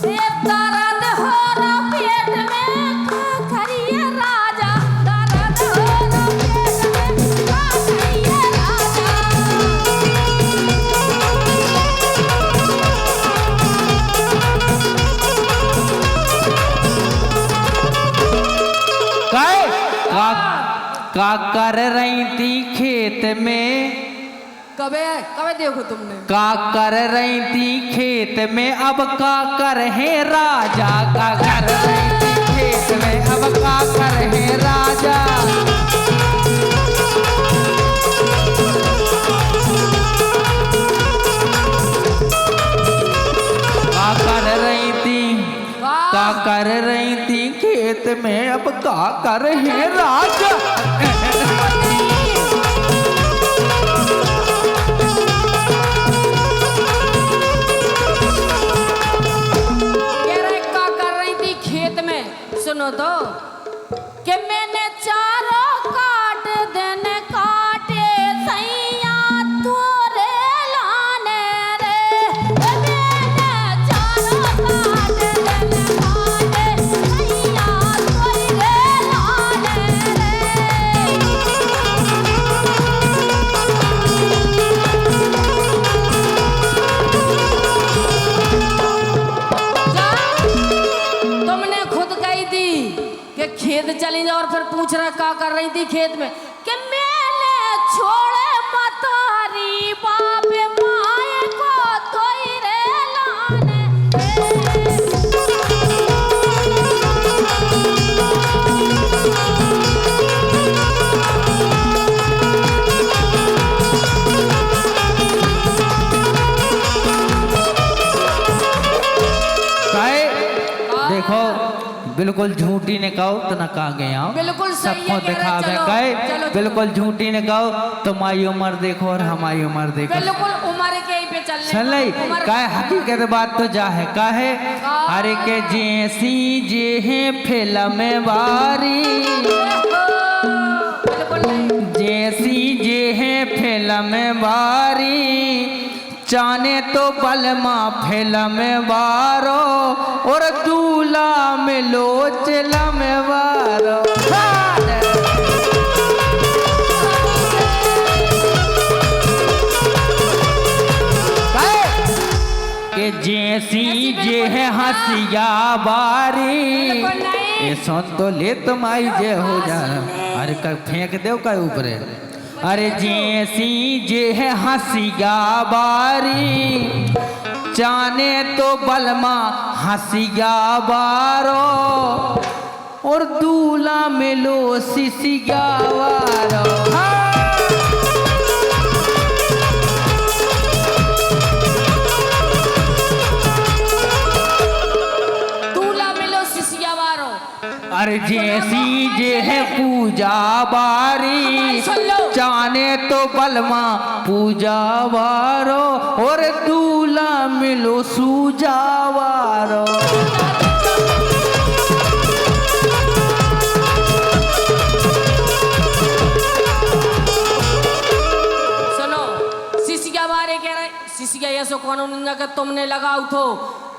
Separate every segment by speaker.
Speaker 1: दर्द हो रहा पेट में करिए राजा, दर्द हो रहा पेट में करिए राजा।
Speaker 2: का कर रही थी खेत में,
Speaker 1: कबे कबे देखो तुमने
Speaker 2: का कर रही थी खेत में, अब का कर है राजा। का कर रही थी खेत में, अब का कर है राजा। का कर रही थी, का कर रही थी खेत में, अब का कर है राजा।
Speaker 1: सुनो तो कि मैंने चारों काट देने काटे सैया तोरे लाने रे, मैंने चारों काट देने काटे सैया तोरे लाने खेत चली जाओ और फिर पूछ रहा क्या कर रही थी खेत में कि मैंने छोड़े मतारी बाप माए को धोई रे लाने।
Speaker 2: देखो बिल्कुल झूठी ने कहो तो न कहा गया,
Speaker 1: बिल्कुल
Speaker 2: सबको दिखा दे गए। बिल्कुल झूठी ने कहो तुम्हारी उम्र देखो और हमारी उम्र देखो,
Speaker 1: बिल्कुल उम्र के ही पे
Speaker 2: चल रही का हकीकत बात तो जा है का है। अरे के जैसी जे है फिल्म बारी, जैसी जे है फिल्म बारी, चाने तो बलमा फिल्म बारो और दूल्हा मिलो चिलम बारो। के जैसी जे है हंसिया बारी, ये सुन तो ले तुम आई जे हो जा। अरे का फेंक दो का ऊपर। अरे जैसी जे है हंसिया बारी, जाने तो बलमा हंसिया बारो और दूल्हा मिलो सिसिया बारो।
Speaker 1: दूल्हा मिलो सिसिया बारो।
Speaker 2: अरे जैसी जे है पूजा बारी, जाने तो बलमा पूजा वारो और दूल्हा मिलो सूजा वारो।
Speaker 1: सुनो सिसिया बारे कह रहे, सिसिया ऐसा कानून अगर तुमने लगाओ तो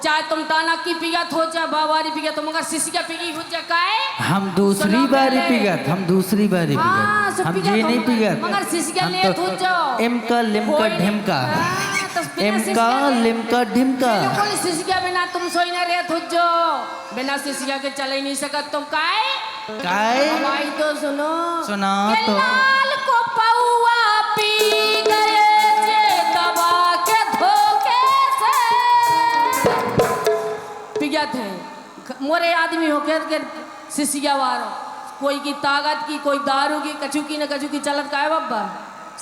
Speaker 1: चाहे तुम ताना की पिगत हो चाहे बाबारी पिगत हो, मगर सिसिया पिगी हो जाए काहे।
Speaker 2: हम दूसरी बारी पिगत, हम दूसरी बारी पिगत, हम ये नहीं पिगत,
Speaker 1: मगर सिसिया ले हो जाओ।
Speaker 2: इमका लिमका ढिमका, इमका लिमका ढिमका।
Speaker 1: बिल्कुल सिसिया बिना तुम सोई ना रहे हो जाओ, बिना सिसिया के चल ही नहीं सकत तुम काहे।
Speaker 2: काहे
Speaker 1: भाई तो सुनो,
Speaker 2: सुना तो
Speaker 1: लाल को पौआ पी गए जे दबा के धोखे से पिगत है। मोरे आदमी होकर के सिसिया वारो, कोई की ताकत की कोई दारू की कछु की न कछु की चलत का है बब्बा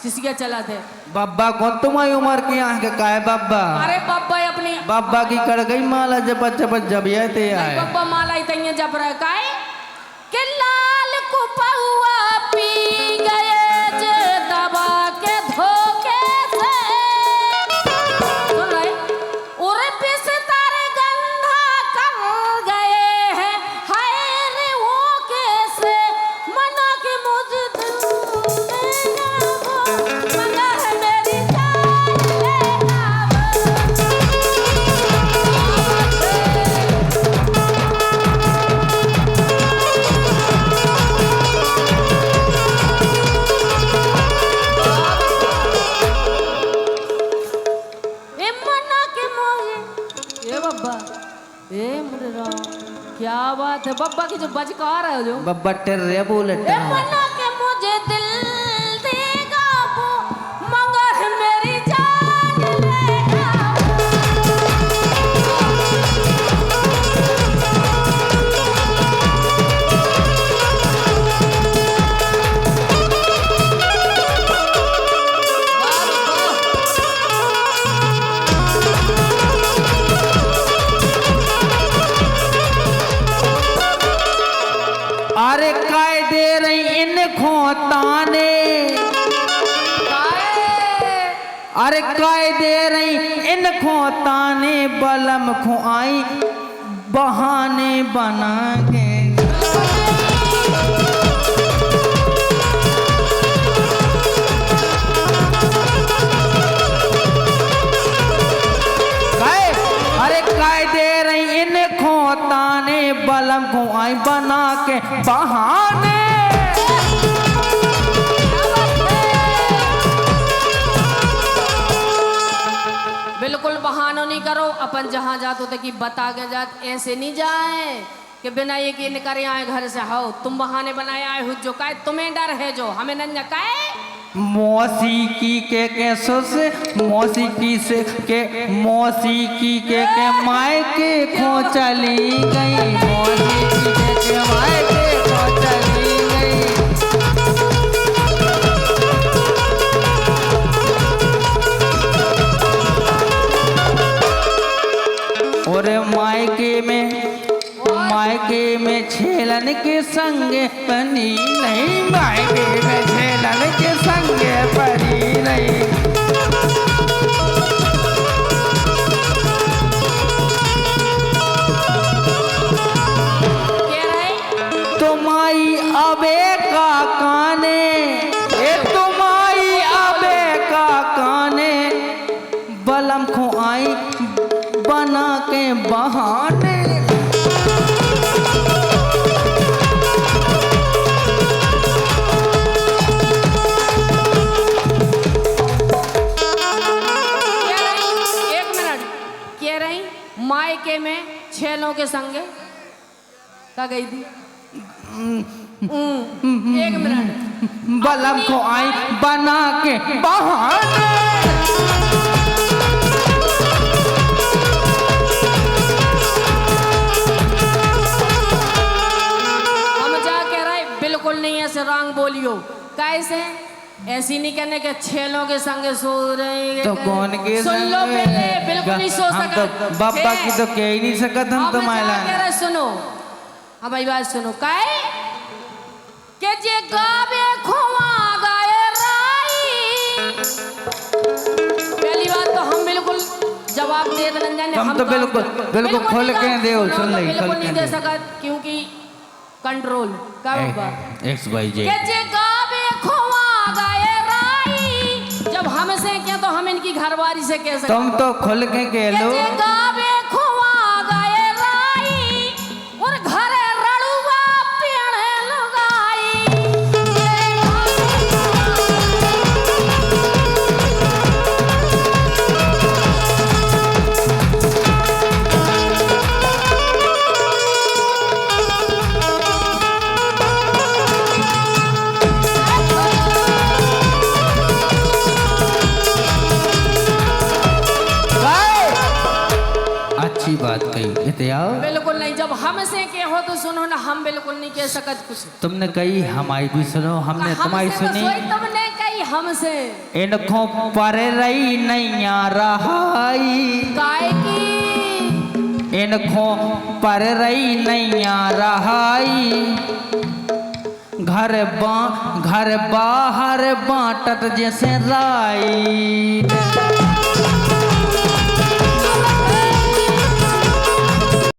Speaker 1: सिसिया चला थे।
Speaker 2: बब्बा कौन तुम्हारी उम्र के यहाँ के का है बब्बा।
Speaker 1: अरे बब्बा अपनी
Speaker 2: बब्बा की कर गई माला जब जब ये ते आए
Speaker 1: बब्बा माला इतने जब रहा काहे कि लाल को पौआ पी गए जे दबा के धोखे से। सुन रहे और बिस्तर गंधा कर गए हैं, हाय रे वो कैसे मना के मुझे मना है मेरी जान ले ए मेरे राम, क्या बात है बब्बा की जो बजकार है जो
Speaker 2: बब्बा टेर्रे बुलेट
Speaker 1: ए मना के मुझे दिल देगा वो मगर मेरी जान लेगा
Speaker 2: अरे काय दे रही इन खोताने, अरे काय दे रही इन खोताने बलम खुआई बहाने बना के। अरे काय दे रही इन खोताने बलम खुआई बना के बहाने।
Speaker 1: बिल्कुल बहाना नहीं करो, अपन जहाँ जाते थे कि बता के जात ऐसे नहीं जाए कि बिना ये कि निकल आए घर से। हो तुम बहाने बनाए आए हो जो काय तुम्हें डर है जो हमें नन्या काय
Speaker 2: मौसीकी के सुस मौसीकी से के मौसीकी के मायके खो चली गई, मौसीकी के मायके खो चली गई। और मायके में छेलन के संग बनी नहीं, मायके में छेलन के संग परी नहीं। तुम्हारी अबे का काने, ए तुम्हारी अबे का काने बलम खुआई बना के बहाने।
Speaker 1: मायके में छेलों के संगे क्या गई थी? एक मिनट
Speaker 2: बलम को आई बना के बहाने।
Speaker 1: हम जा कह रहे बिल्कुल नहीं ऐसे रंग बोलियो, कैसे ऐसी नहीं कहने के छेलों के संगे सो रहे
Speaker 2: तो कौन के
Speaker 1: सुन लो पहले, बिल्कुल नहीं सो
Speaker 2: हम
Speaker 1: सकते
Speaker 2: तो बाबा की तो कह ही नहीं सकत हम तो मायला।
Speaker 1: सुनो अब भाई बात सुनो काय के जे गावे खोवा गाए राई। पहली बात तो हम बिल्कुल जवाब दे रंजन
Speaker 2: हम तो बिल्कुल बिल्कुल खोल के दे सुन ले
Speaker 1: बिल्कुल नहीं दे सकत क्योंकि कंट्रोल का बात
Speaker 2: एक्स वाई जे
Speaker 1: के जे गावे खोवा गाए राई। जब हमसे क्या तो हम इनकी घरवारी से कह सकते।
Speaker 2: तुम तो खुल के कह लो
Speaker 1: गावे खोवा गाए राई और घरे रड़ुआ पेड़ लगाई।
Speaker 2: अच्छी बात कही इतिहास।
Speaker 1: बिल्कुल नहीं, जब हमसे के हो तो सुनो ना, हम बिल्कुल नहीं कह सकत कुछ।
Speaker 2: तुमने कही हमारी भी सुनो, हमने तुम्हारी सुनी।
Speaker 1: तुमने कही हमसे
Speaker 2: इनको पर रही नैया रहाई,
Speaker 1: काय की
Speaker 2: इनको पर रही नैया रहाई। घर बाहर बांटत जैसे राई।